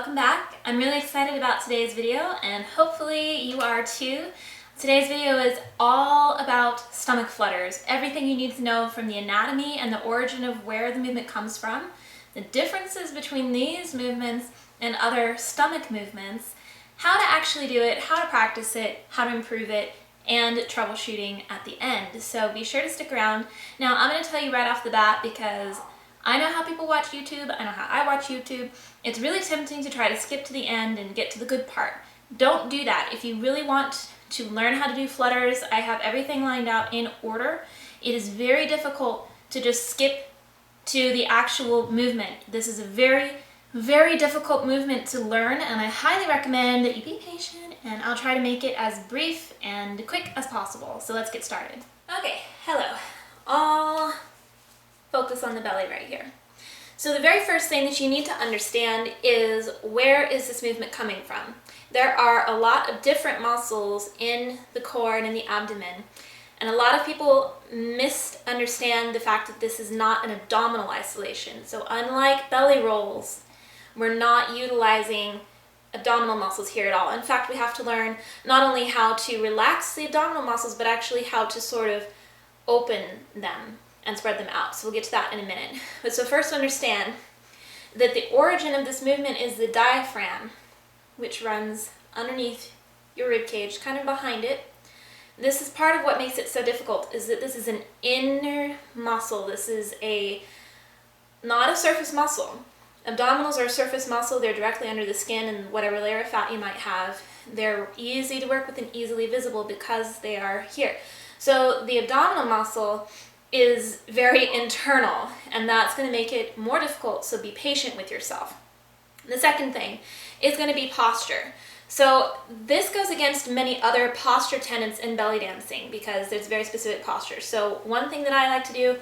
welcome back. I'm really excited about today's video and hopefully you are too. Today's video is all about stomach flutters, everything you need to know from the anatomy and the origin of where the movement comes from, the differences between these movements and other stomach movements, how to actually do it, how to practice it, how to improve it, and troubleshooting at the end. So be sure to stick around. Now I'm going to tell you right off the bat because I know how people watch YouTube, I know how I watch YouTube. It's really tempting to try to skip to the end and get to the good part. Don't do that. If you really want to learn how to do flutters, I have everything lined out in order. It is very difficult to just skip to the actual movement. This is a very, very difficult movement to learn, and I highly recommend that you be patient, and I'll try to make it as brief and quick as possible. So let's get started. Okay, hello. All focus on the belly right here. So the very first thing that you need to understand is, where is this movement coming from? There are a lot of different muscles in the core and in the abdomen, and a lot of people misunderstand the fact that this is not an abdominal isolation. So unlike belly rolls, we're not utilizing abdominal muscles here at all. In fact, we have to learn not only how to relax the abdominal muscles, but actually how to sort of open them and spread them out. So we'll get to that in a minute. But so first understand that the origin of this movement is the diaphragm, which runs underneath your rib cage, kind of behind it. This is part of what makes it so difficult, is that this is an inner muscle. This is not a surface muscle. Abdominals are a surface muscle. They're directly under the skin and whatever layer of fat you might have. They're easy to work with and easily visible because they are here. So the abdominal muscle is very internal, and that's going to make it more difficult, so be patient with yourself. The second thing is going to be posture. So this goes against many other posture tenets in belly dancing because there's very specific postures. So one thing that I like to do,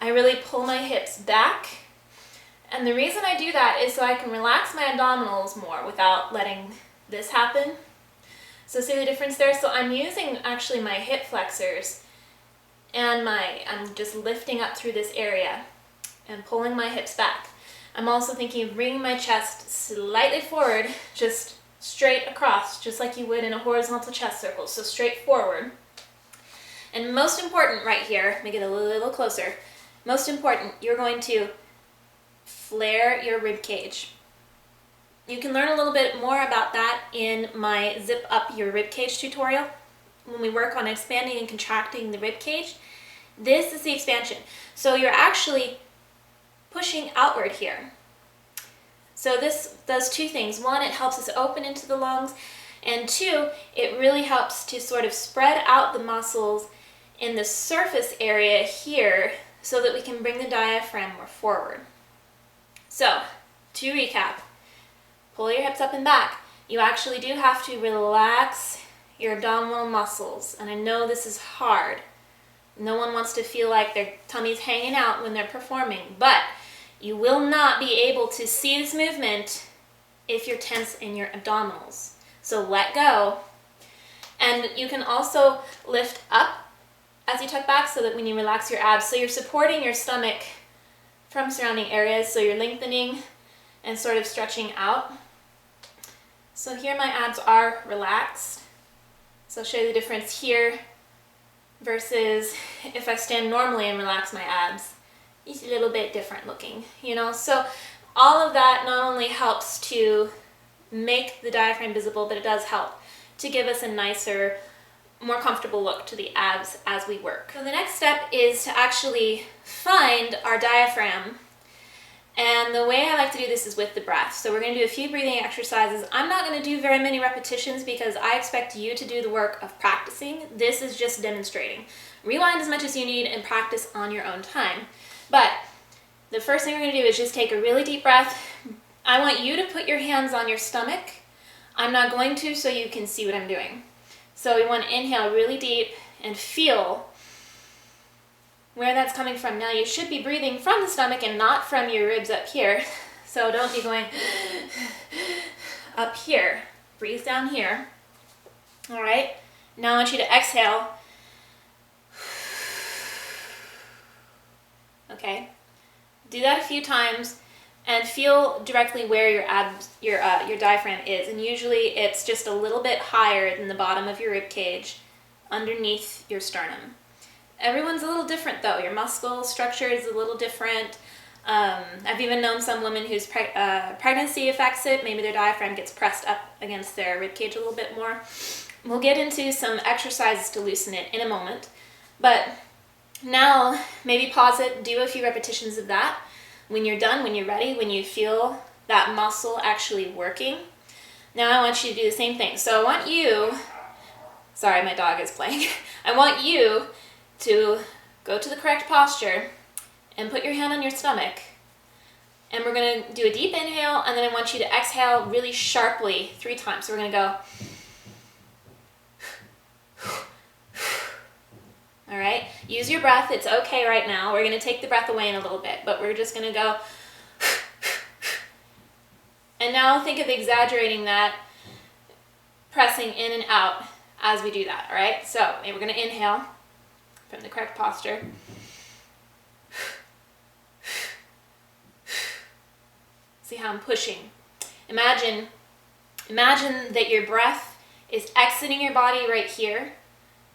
I really pull my hips back, and the reason I do that is so I can relax my abdominals more without letting this happen. So see the difference there? So I'm using actually my hip flexors, and I'm just lifting up through this area and pulling my hips back. I'm also thinking of bringing my chest slightly forward, just straight across, just like you would in a horizontal chest circle, so straight forward. And most important right here, let me get a little closer, most important, you're going to flare your rib cage. You can learn a little bit more about that in my zip up your rib cage tutorial. When we work on expanding and contracting the rib cage, this is the expansion. So you're actually pushing outward here. So this does two things. One, it helps us open into the lungs, and two, it really helps to sort of spread out the muscles in the surface area here so that we can bring the diaphragm more forward. So, to recap, pull your hips up and back. You actually do have to relax your abdominal muscles, and I know this is hard. No one wants to feel like their tummy's hanging out when they're performing, but you will not be able to see this movement if you're tense in your abdominals. So let go, and you can also lift up as you tuck back so that when you relax your abs, so you're supporting your stomach from surrounding areas, so you're lengthening and sort of stretching out. So here my abs are relaxed. So I'll show you the difference here versus if I stand normally and relax my abs. It's a little bit different looking, you know? So all of that not only helps to make the diaphragm visible, but it does help to give us a nicer, more comfortable look to the abs as we work. So the next step is to actually find our diaphragm. And the way I like to do this is with the breath. So we're going to do a few breathing exercises. I'm not going to do very many repetitions because I expect you to do the work of practicing. This is just demonstrating. Rewind as much as you need and practice on your own time. But the first thing we're going to do is just take a really deep breath. I want you to put your hands on your stomach. I'm not going to, so you can see what I'm doing. So we want to inhale really deep and feel where that's coming from. Now you should be breathing from the stomach and not from your ribs up here. So don't be going up here. Breathe down here. All right. Now I want you to exhale. Okay. Do that a few times. and feel directly where your diaphragm is. And usually it's just a little bit higher than the bottom of your rib cage, underneath your sternum. Everyone's a little different though. Your muscle structure is a little different. I've even known some women whose pregnancy affects it. Maybe their diaphragm gets pressed up against their rib cage a little bit more. We'll get into some exercises to loosen it in a moment. But now, maybe pause it, do a few repetitions of that. When you're done, when you're ready, when you feel that muscle actually working, now I want you to do the same thing. So I want you, sorry, my dog is playing. I want you to go to the correct posture and put your hand on your stomach. And we're going to do a deep inhale, and then I want you to exhale really sharply 3 times. So we're going to go. All right, use your breath. It's okay right now. We're going to take the breath away in a little bit, but we're just going to go. And now think of exaggerating that, pressing in and out as we do that, all right? So we're going to inhale from the correct posture. See how I'm pushing. Imagine that your breath is exiting your body right here.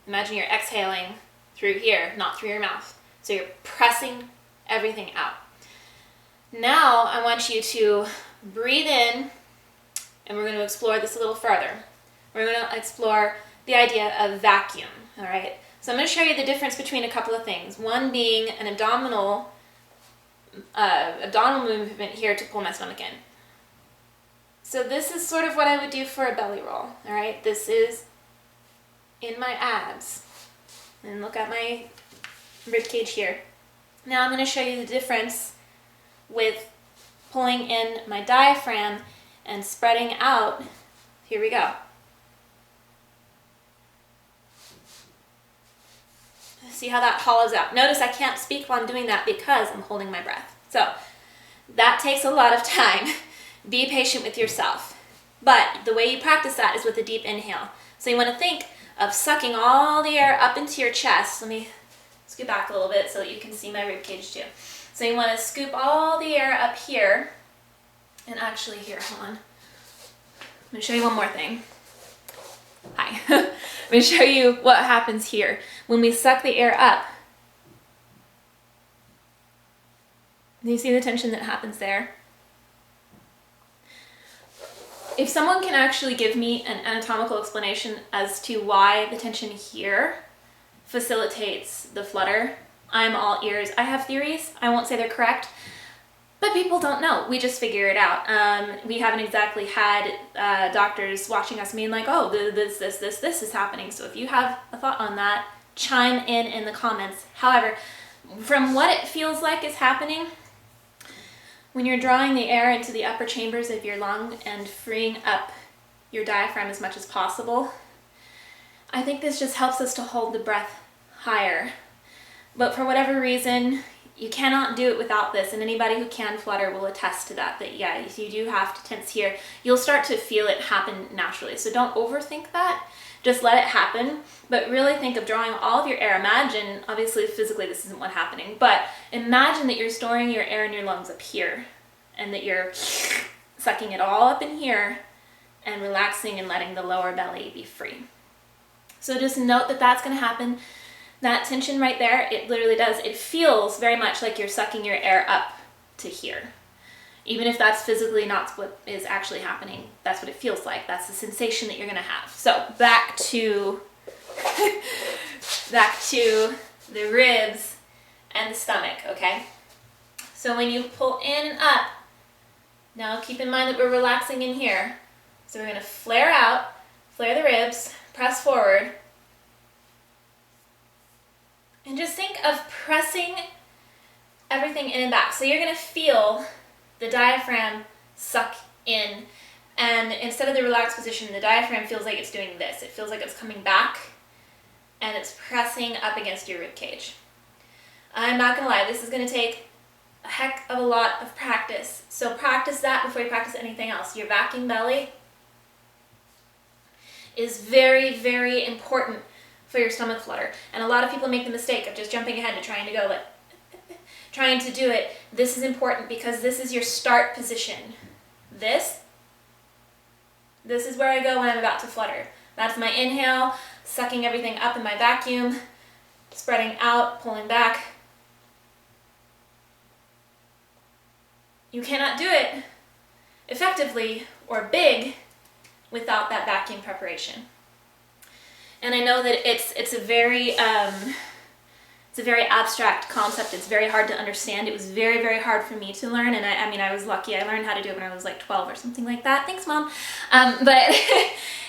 Imagine you're exhaling through here, not through your mouth. So you're pressing everything out. Now I want you to breathe in, and we're going to explore this a little further. We're going to explore the idea of vacuum, all right? So I'm going to show you the difference between a couple of things. One being an abdominal movement here to pull my stomach in. So this is sort of what I would do for a belly roll, all right? This is in my abs. And look at my rib cage here. Now I'm going to show you the difference with pulling in my diaphragm and spreading out. Here we go. See how that hollows out. Notice I can't speak while I'm doing that because I'm holding my breath. So that takes a lot of time. Be patient with yourself. But the way you practice that is with a deep inhale. So you want to think of sucking all the air up into your chest. Let me scoot back a little bit so that you can see my rib cage too. So you want to scoop all the air up here. And actually here, hold on. I'm going to show you one more thing. Hi. I'm going to show you what happens here. When we suck the air up, do you see the tension that happens there? If someone can actually give me an anatomical explanation as to why the tension here facilitates the flutter, I'm all ears. I have theories. I won't say they're correct, but people don't know. We just figure it out. We haven't exactly had doctors watching us being like, oh, this is happening. So if you have a thought on that, chime in the comments. However, from what it feels like is happening, when you're drawing the air into the upper chambers of your lung and freeing up your diaphragm as much as possible, I think this just helps us to hold the breath higher. But for whatever reason, you cannot do it without this, and anybody who can flutter will attest to that, yeah, you do have to tense here. You'll start to feel it happen naturally. So don't overthink that. Just let it happen, but really think of drawing all of your air. Imagine, obviously physically this isn't what's happening, but imagine that you're storing your air in your lungs up here and that you're sucking it all up in here and relaxing and letting the lower belly be free. So just note that that's going to happen. That tension right there, it literally does. It feels very much like you're sucking your air up to here. Even if that's physically not what is actually happening, that's what it feels like. That's the sensation that you're going to have. So back to the ribs and the stomach, okay? So when you pull in and up, now keep in mind that we're relaxing in here. So we're going to flare out, flare the ribs, press forward, and just think of pressing everything in and back. So you're going to feel the diaphragm suck in, and instead of the relaxed position, the diaphragm feels like it's doing this. It feels like it's coming back and it's pressing up against your rib cage. I'm not gonna lie, this is gonna take a heck of a lot of practice. So practice that before you practice anything else. Your vacuum belly is very, very important for your stomach flutter. And a lot of people make the mistake of just jumping ahead and trying trying to do it, this is important because this is your start position. This is where I go when I'm about to flutter. That's my inhale, sucking everything up in my vacuum, spreading out, pulling back. You cannot do it effectively or big without that vacuum preparation. And I know that it's a very abstract concept. It's very hard to understand. It was very, very hard for me to learn, and I mean, I was lucky. I learned how to do it when I was like 12 or something like that. Thanks, Mom. But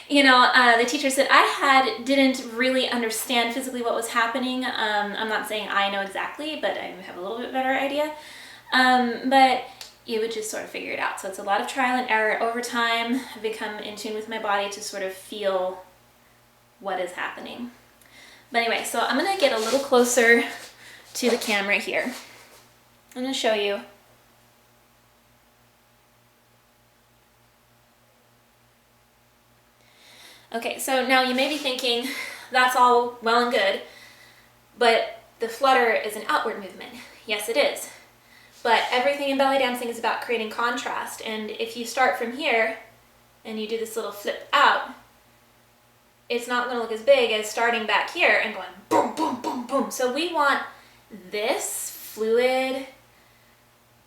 you know, the teachers that I had didn't really understand physically what was happening. I'm not saying I know exactly, but I have a little bit better idea. But you would just sort of figure it out. So it's a lot of trial and error. Over time, I've become in tune with my body to sort of feel what is happening. But anyway, so I'm going to get a little closer to the camera here. I'm going to show you. Okay, so now you may be thinking, that's all well and good, but the flutter is an outward movement. Yes, it is. But everything in belly dancing is about creating contrast, and if you start from here and you do this little flip out, it's not going to look as big as starting back here and going boom, boom, boom, boom. So we want this fluid,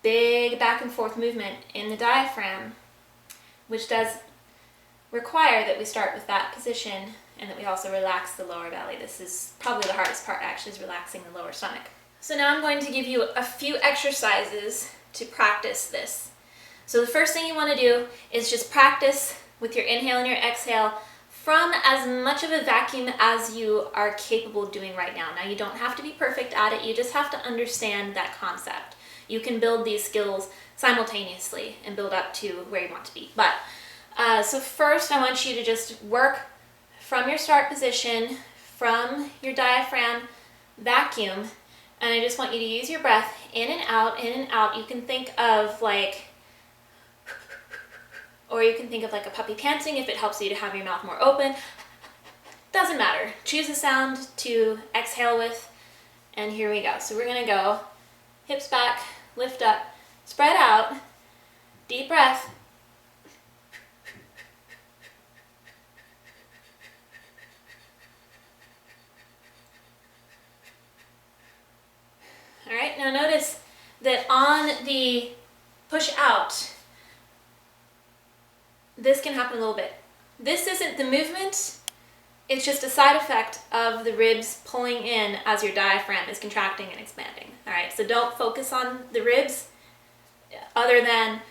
big back and forth movement in the diaphragm, which does require that we start with that position and that we also relax the lower belly. This is probably the hardest part, actually, is relaxing the lower stomach. So now I'm going to give you a few exercises to practice this. So the first thing you want to do is just practice with your inhale and your exhale from as much of a vacuum as you are capable of doing right now. Now, you don't have to be perfect at it, you just have to understand that concept. You can build these skills simultaneously and build up to where you want to be. But, so first I want you to just work from your start position, from your diaphragm vacuum, and I just want you to use your breath in and out, in and out. You can think of like, or you can think of like a puppy panting if it helps you to have your mouth more open. Doesn't matter. Choose a sound to exhale with, and here we go. So we're gonna go hips back, lift up, spread out, deep breath. All right, now notice that on the push out, this can happen a little bit. This isn't the movement, it's just a side effect of the ribs pulling in as your diaphragm is contracting and expanding. All right, so don't focus on the ribs other than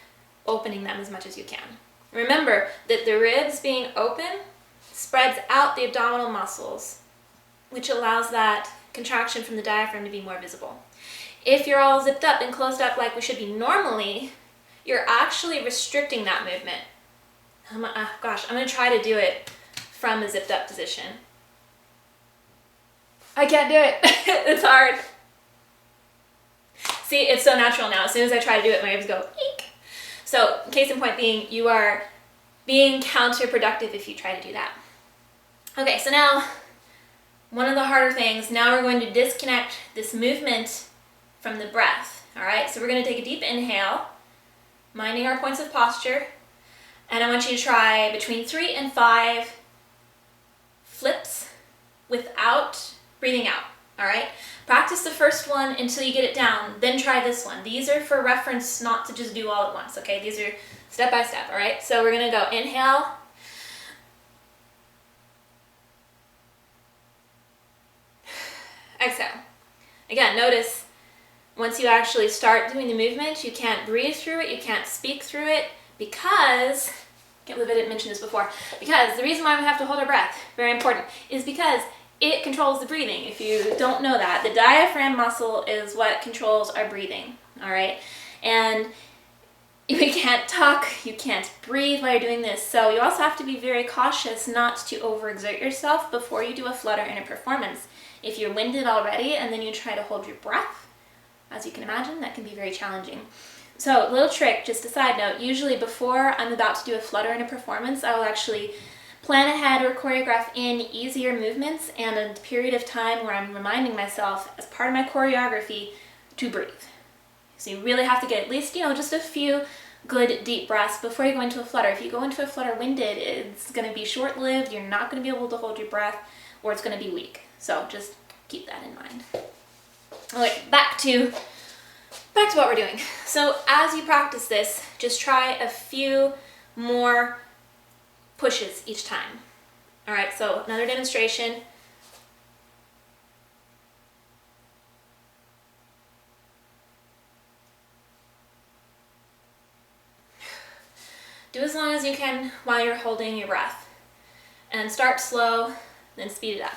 opening them as much as you can. Remember that the ribs being open spreads out the abdominal muscles, which allows that contraction from the diaphragm to be more visible. If you're all zipped up and closed up like we should be normally, you're actually restricting that movement. I'm going to try to do it from a zipped up position. I can't do it. It's hard. See, it's so natural now. As soon as I try to do it, my ribs go eek. So, case in point being, you are being counterproductive if you try to do that. Okay, so now, one of the harder things, now we're going to disconnect this movement from the breath. All right, so we're going to take a deep inhale, minding our points of posture, and I want you to try between 3 and 5 flips without breathing out. All right, practice the first one until you get it down, then try this one. These are for reference, not to just do all at once, okay? These are step by step, all right? So we're going to go inhale, exhale. Again, notice once you actually start doing the movement, you can't breathe through it, you can't speak through it, because, I can't believe I didn't mention this before, because the reason why we have to hold our breath, very important, is because it controls the breathing. If you don't know that, the diaphragm muscle is what controls our breathing, all right? And you can't talk, you can't breathe while you're doing this, so you also have to be very cautious not to overexert yourself before you do a flutter in a performance. If you're winded already and then you try to hold your breath, as you can imagine, that can be very challenging. So, little trick, just a side note, usually before I'm about to do a flutter in a performance, I will actually plan ahead or choreograph in easier movements and a period of time where I'm reminding myself, as part of my choreography, to breathe. So you really have to get at least, just a few good deep breaths before you go into a flutter. If you go into a flutter winded, it's going to be short-lived, you're not going to be able to hold your breath, or it's going to be weak. So just keep that in mind. Okay, back to what we're doing. So as you practice this, just try a few more pushes each time. All right, so another demonstration. Do as long as you can while you're holding your breath. And start slow, then speed it up.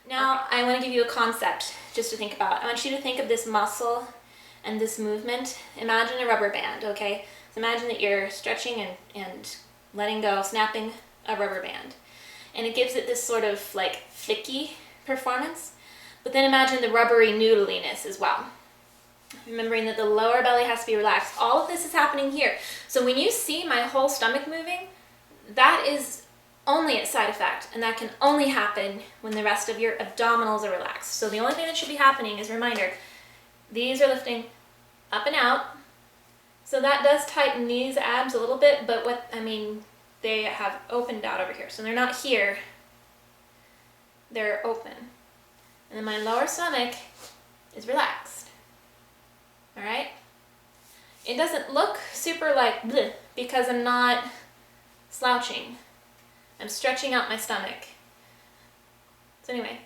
Now, I want to give you a concept just to think about. I want you to think of this muscle and this movement. Imagine a rubber band, okay? So imagine that you're stretching and letting go, snapping a rubber band. And it gives it this sort of like flicky performance. But then imagine the rubbery noodliness as well. Remembering that the lower belly has to be relaxed. All of this is happening here. So when you see my whole stomach moving, that is only a side effect, and that can only happen when the rest of your abdominals are relaxed. So the only thing that should be happening is, reminder, these are lifting up and out. So that does tighten these abs a little bit, but they have opened out over here. So they're not here, they're open. And then my lower stomach is relaxed. All right? It doesn't look super like bleh because I'm not slouching. I'm stretching out my stomach. So anyway,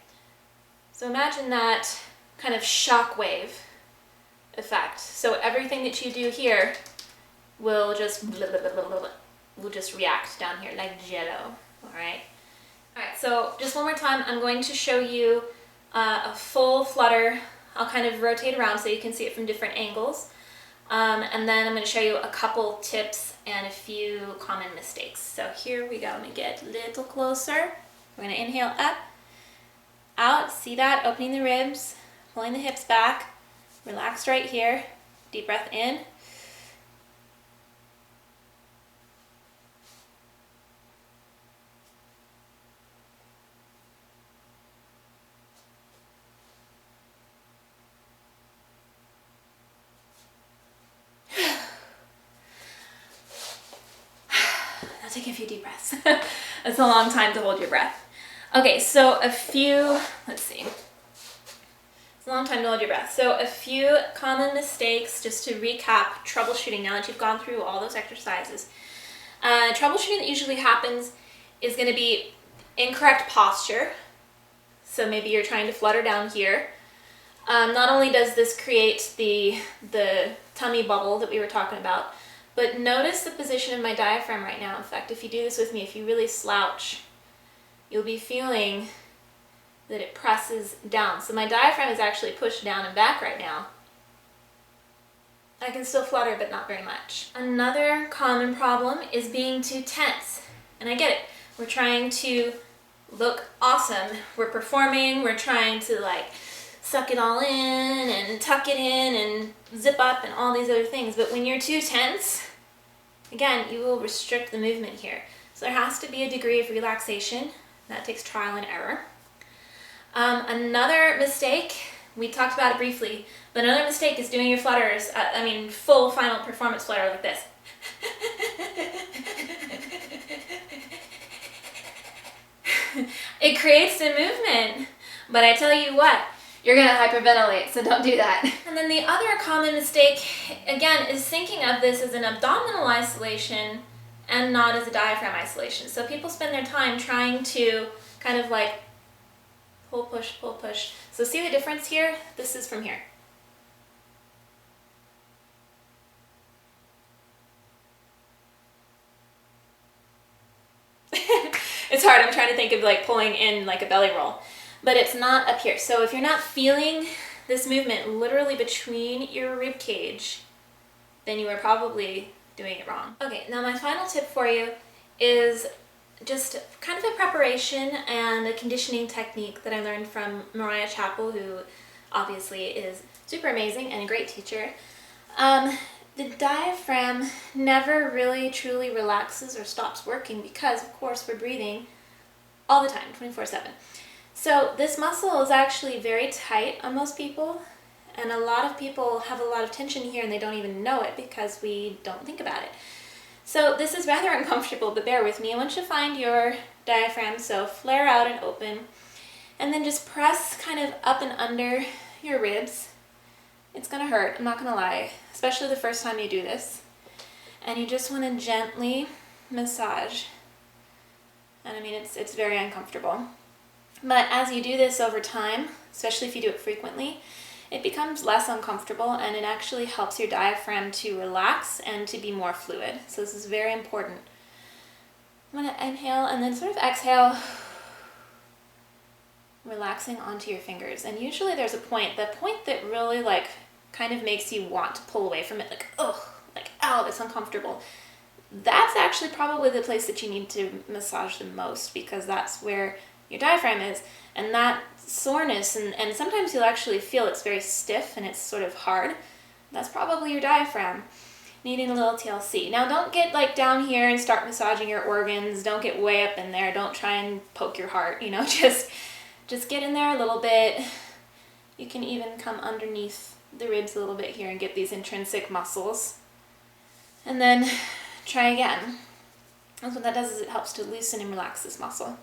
so imagine that kind of shock wave effect. So everything that you do here will just blah, blah, blah, blah, blah, will just react down here like jello. All right. All right. So just one more time, I'm going to show you a full flutter. I'll kind of rotate around so you can see it from different angles. And then I'm going to show you a couple tips and a few common mistakes. So here we go. I'm going to get a little closer. We're going to inhale up, out. See that? Opening the ribs, pulling the hips back. Relaxed right here. Deep breath in. Take a few deep breaths. That's a long time to hold your breath. Okay, so let's see. It's a long time to hold your breath. So a few common mistakes just to recap troubleshooting now that you've gone through all those exercises. Troubleshooting that usually happens is going to be incorrect posture. So maybe you're trying to flutter down here. Not only does this create the tummy bubble that we were talking about, but notice the position of my diaphragm right now. In fact, if you do this with me, if you really slouch, you'll be feeling that it presses down. So my diaphragm is actually pushed down and back right now. I can still flutter, but not very much. Another common problem is being too tense. And I get it. We're trying to look awesome. We're performing. We're trying to suck it all in and tuck it in and zip up and all these other things. But when you're too tense, again, you will restrict the movement here. So there has to be a degree of relaxation. That takes trial and error. Another mistake, we talked about it briefly, but another mistake is doing your flutters, full final performance flutter like this. It creates the movement, but I tell you what, you're going to hyperventilate, so don't do that. And then the other common mistake, again, is thinking of this as an abdominal isolation and not as a diaphragm isolation. So people spend their time trying to kind of pull, push, pull, push. So see the difference here? This is from here. It's hard. I'm trying to think of pulling in like a belly roll. But it's not up here. So if you're not feeling this movement literally between your rib cage, then you are probably doing it wrong. Okay, now my final tip for you is just kind of a preparation and a conditioning technique that I learned from Mariah Chappell, who obviously is super amazing and a great teacher. The diaphragm never really truly relaxes or stops working because, of course, we're breathing all the time, 24/7. So this muscle is actually very tight on most people, And a lot of people have a lot of tension here and they don't even know it because we don't think about it. So this is rather uncomfortable, but bear with me. I want you to find your diaphragm, so flare out and open, and then just press kind of up and under your ribs. It's gonna hurt, I'm not gonna lie, especially the first time you do this. And you just want to gently massage. And I mean, it's very uncomfortable. But as you do this over time, especially if you do it frequently, it becomes less uncomfortable and it actually helps your diaphragm to relax and to be more fluid. So this is very important. I'm going to inhale and then sort of exhale, relaxing onto your fingers. And usually there's a point, the point that really like kind of makes you want to pull away from it, like, oh, like, ow, that's uncomfortable. That's actually probably the place that you need to massage the most, because that's where your diaphragm is, and that soreness, and sometimes you'll actually feel it's very stiff and it's sort of hard. That's probably your diaphragm needing a little TLC. Now don't get like down here and start massaging your organs. Don't get way up in there. Don't try and poke your heart, you know, just get in there a little bit. You can even come underneath the ribs a little bit here and get these intrinsic muscles. And then try again. And what that does is it helps to loosen and relax this muscle.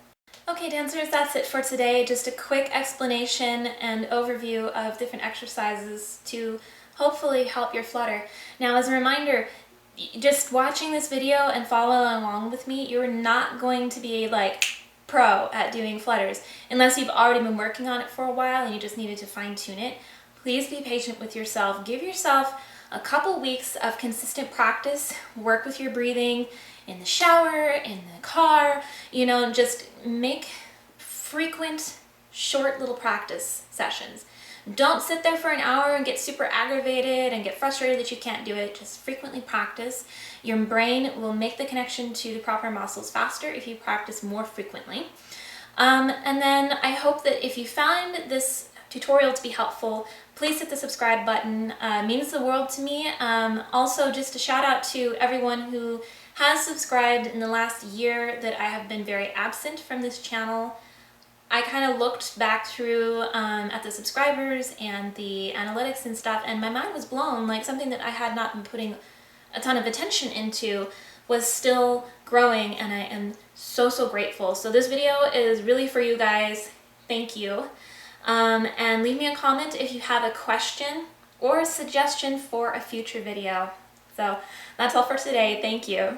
Okay, dancers, that's it for today. Just a quick explanation and overview of different exercises to hopefully help your flutter. Now, as a reminder, just watching this video and following along with me, you're not going to be like pro at doing flutters unless you've already been working on it for a while and you just needed to fine-tune it. Please be patient with yourself. Give yourself a couple weeks of consistent practice. Work with your breathing in the shower, in the car, you know, just make frequent, short little practice sessions. Don't sit there for an hour and get super aggravated and get frustrated that you can't do it. Just frequently practice. Your brain will make the connection to the proper muscles faster if you practice more frequently. And then I hope that if you found this tutorial to be helpful, please hit the subscribe button. It means the world to me. Also, just a shout out to everyone who has subscribed in the last year that I have been very absent from this channel. I kind of looked back through at the subscribers and the analytics and stuff, and my mind was blown. Like, something that I had not been putting a ton of attention into was still growing, and I am so, so grateful. So this video is really for you guys. Thank you. And leave me a comment if you have a question or a suggestion for a future video. So that's all for today. Thank you.